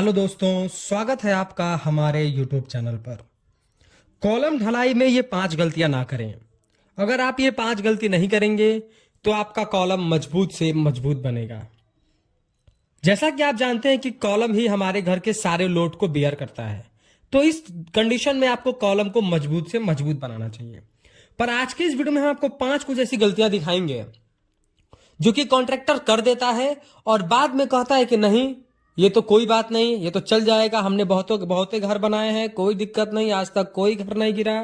Hello दोस्तों, स्वागत है आपका हमारे YouTube चैनल पर। कॉलम ढलाई में ये 5 गलतियां ना करें। अगर आप ये 5 गलती नहीं करेंगे तो आपका कॉलम मजबूत से मजबूत बनेगा। जैसा कि आप जानते हैं कि कॉलम ही हमारे घर के सारे लोड को बेयर करता है, तो इस कंडीशन में आपको कॉलम को मजबूत से मजबूत बनाना चाहिए। पर आज के इस वीडियो में हम आपको 5 कुछ ऐसी गलतियां दिखाएंगे जो कि कॉन्ट्रैक्टर कर देता है और बाद में कहता है कि नहीं, ये तो कोई बात नहीं, ये तो चल जाएगा, हमने बहुते घर बनाए हैं, कोई दिक्कत नहीं, आज तक कोई घर नहीं गिरा।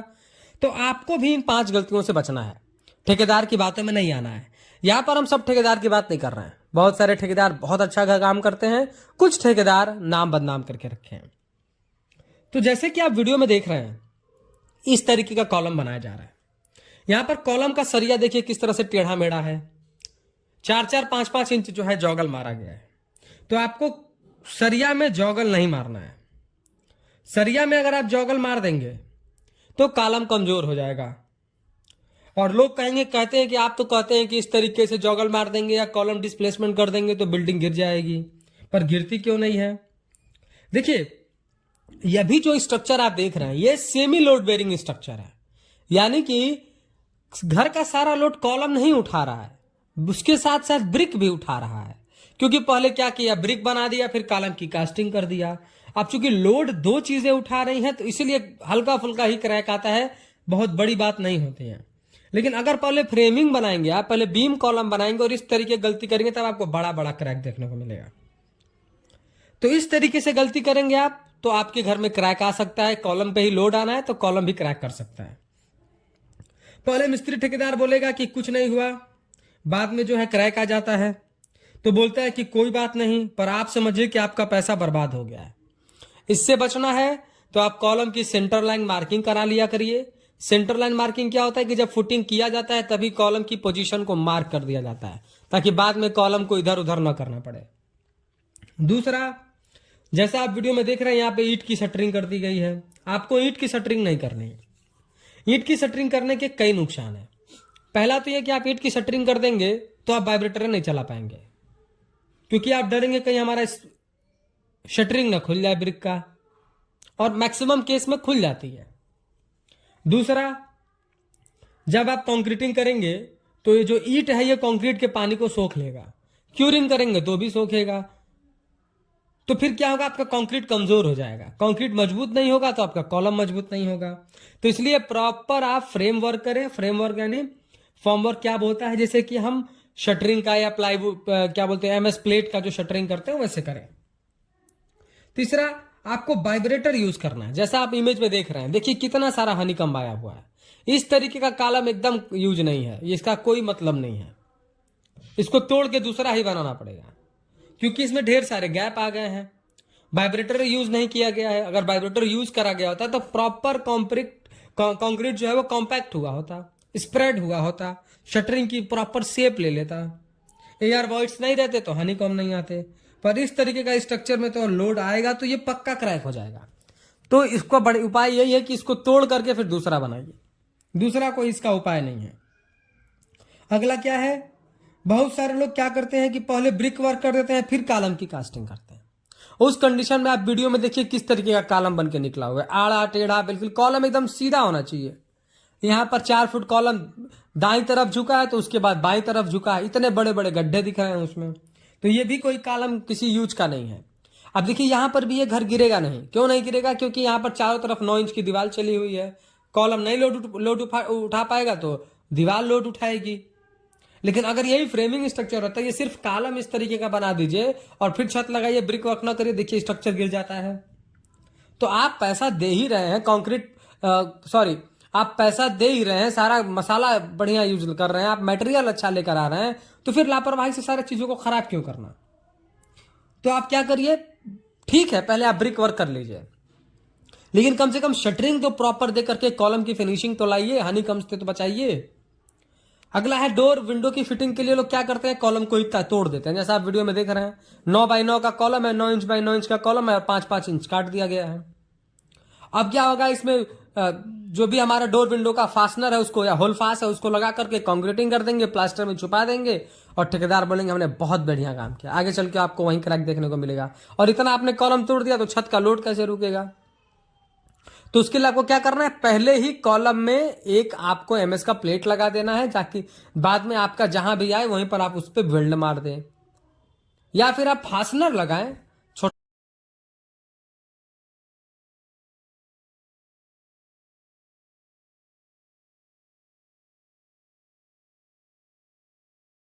तो आपको भी इन 5 गलतियों से बचना है। ठेकेदार की बातों में नहीं आना है। यहां पर हम सब ठेकेदार की बात नहीं कर रहे हैं। बहुत सारे ठेकेदार बहुत अच्छा काम करते हैं, कुछ ठेकेदार नाम बदनाम करके रखे हैं। तो जैसे कि आप वीडियो में देख रहे हैं, इस तरीके का कॉलम बनाया जा रहा है। यहां पर कॉलम का सरिया देखिए किस तरह से टेढ़ा मेढ़ा है। 4-4, 5-5 इंच जो है जॉगल मारा गया है। तो आपको सरिया में जॉगल नहीं मारना है। सरिया में अगर आप जॉगल मार देंगे तो कॉलम कमजोर हो जाएगा और लोग कहते हैं कि आप तो कहते हैं कि इस तरीके से जॉगल मार देंगे या कॉलम डिस्प्लेसमेंट कर देंगे तो बिल्डिंग गिर जाएगी, पर गिरती क्यों नहीं है? देखिए, यह भी जो स्ट्रक्चर आप देख रहे हैं ये सेमी लोड बेरिंग स्ट्रक्चर है, यानी कि घर का सारा लोड कॉलम नहीं उठा रहा है, उसके साथ साथ ब्रिक भी उठा रहा है। क्योंकि पहले क्या किया, ब्रिक बना दिया, फिर कॉलम की कास्टिंग कर दिया। अब चूंकि लोड 2 चीजें उठा रही हैं तो इसीलिए हल्का फुल्का ही क्रैक आता है, बहुत बड़ी बात नहीं होती है। लेकिन अगर पहले फ्रेमिंग बनाएंगे, आप पहले बीम कॉलम बनाएंगे और इस तरीके गलती करेंगे तब आपको बड़ा बड़ा क्रैक देखने को मिलेगा। तो इस तरीके से गलती करेंगे आप तो आपके घर में क्रैक आ सकता है। कॉलम पे ही लोड आना है तो कॉलम भी क्रैक कर सकता है। पहले मिस्त्री ठेकेदार बोलेगा कि कुछ नहीं हुआ, बाद में जो है क्रैक आ जाता है तो बोलता है कि कोई बात नहीं, पर आप समझिए कि आपका पैसा बर्बाद हो गया है। इससे बचना है तो आप कॉलम की सेंटर लाइन मार्किंग करा लिया करिए। सेंटर लाइन मार्किंग क्या होता है कि जब फुटिंग किया जाता है तभी कॉलम की पोजीशन को मार्क कर दिया जाता है ताकि बाद में कॉलम को इधर उधर न करना पड़े। दूसरा, जैसा आप वीडियो में देख रहे हैं, यहाँ पे ईंट की शटरिंग कर दी गई है। आपको ईंट की शटरिंग नहीं करनी है। ईंट की शटरिंग करने के कई नुकसान है। पहला तो यह कि आप ईंट की शटरिंग कर देंगे तो आप वाइब्रेटर नहीं चला पाएंगे, क्योंकि आप डरेंगे कहीं हमारा शटरिंग ना खुल जाए ब्रिक का, और मैक्सिमम केस में खुल जाती है। दूसरा, जब आप कंक्रीटिंग करेंगे तो ये जो ईंट है ये कंक्रीट के पानी को सोख लेगा। क्यूरिंग करेंगे तो भी सोखेगा। तो फिर क्या होगा, आपका कंक्रीट कमजोर हो जाएगा। कंक्रीट मजबूत नहीं होगा तो आपका कॉलम मजबूत नहीं होगा। तो इसलिए प्रॉपर आप फ्रेमवर्क करें। फ्रेमवर्क यानी फॉर्मवर्क क्या बोलता है, जैसे कि हम शटरिंग का या प्लाईवुड क्या बोलते हैं MS प्लेट का जो शटरिंग करते हैं वैसे करें। तीसरा, आपको वाइब्रेटर यूज करना है। जैसा आप इमेज में देख रहे हैं, देखिए कितना सारा हनीकंब आया हुआ है। इस तरीके का कॉलम एकदम यूज नहीं है, इसका कोई मतलब नहीं है। इसको तोड़ के दूसरा ही बनाना पड़ेगा, क्योंकि इसमें ढेर सारे गैप आ गए हैं। वाइब्रेटर यूज नहीं किया गया है। अगर वाइब्रेटर यूज करा गया होता तो प्रॉपर कॉन्क्रीट जो है वो कॉम्पैक्ट हुआ होता, स्प्रेड हुआ होता, शटरिंग की प्रॉपर शेप ले लेता। एयर वॉइड्स नहीं रहते तो हनीकॉम्ब नहीं आते। पर इस तरीके का स्ट्रक्चर में तो लोड आएगा तो ये पक्का क्रैक हो जाएगा। तो इसका बड़े उपाय यही है कि इसको तोड़ करके फिर दूसरा बनाइए। दूसरा कोई इसका उपाय नहीं है। अगला क्या है, बहुत सारे लोग क्या करते हैं कि पहले ब्रिक वर्क कर देते हैं फिर कॉलम की कास्टिंग करते हैं। उस कंडीशन में आप वीडियो में देखिए किस तरीके का कॉलम बन के निकला हुआ है, आड़ा टेढ़ा, बिल्कुल कॉलम एकदम सीधा होना चाहिए। यहाँ पर 4 फुट कॉलम दाईं तरफ झुका है तो उसके बाद बाईं तरफ झुका है, इतने बड़े बड़े गड्ढे दिख रहे हैं उसमें। तो ये भी कोई कॉलम किसी यूज का नहीं है। अब देखिए यहाँ पर भी ये घर गिरेगा नहीं। क्यों नहीं गिरेगा? क्योंकि यहाँ पर चारों तरफ 9 इंच की दीवार चली हुई है। कॉलम नहीं लोड उठा पाएगा तो दीवार लोड उठाएगी। लेकिन अगर यही फ्रेमिंग स्ट्रक्चर होता है, ये सिर्फ कॉलम इस तरीके का बना दीजिए और फिर छत लगाइए, ब्रिक वर्क ना करिए, देखिए स्ट्रक्चर गिर जाता है। तो आप पैसा दे ही रहे हैं, आप पैसा दे ही रहे हैं, सारा मसाला बढ़िया यूज कर रहे हैं, आप मटेरियल अच्छा लेकर आ रहे हैं, तो फिर लापरवाही से सारी चीजों को खराब क्यों करना? तो आप क्या करिए, ठीक है पहले आप ब्रिक वर्क कर लीजिए, लेकिन कम से कम शटरिंग तो प्रॉपर दे करके कॉलम की फिनिशिंग तो लाइए, हनीकंब से तो बचाइए। अगला है डोर विंडो की फिटिंग के लिए लोग क्या करते हैं, कॉलम को इतना तोड़ देते हैं। जैसा आप वीडियो में देख रहे हैं, 9 बाई 9 का कॉलम है, 9 इंच बाई 9 इंच का कॉलम है और 5-5 इंच काट दिया गया है। अब क्या होगा इसमें, जो भी हमारा डोर विंडो का फास्टनर है उसको, या होल फास्ट है उसको लगा करके कंक्रीटिंग कर देंगे, प्लास्टर में छुपा देंगे और ठेकेदार बोलेंगे हमने बहुत बढ़िया काम किया। आगे चल के आपको वहीं क्रैक देखने को मिलेगा। और इतना आपने कॉलम तोड़ दिया तो छत का लोड कैसे रुकेगा? तो उसके लिए आपको क्या करना है, पहले ही कॉलम में एक आपको एमएस का प्लेट लगा देना है, ताकि बाद में आपका जहां भी आए वहीं पर आप उस पर वेल्ड मार दें। या फिर आप फास्टनर लगाएं,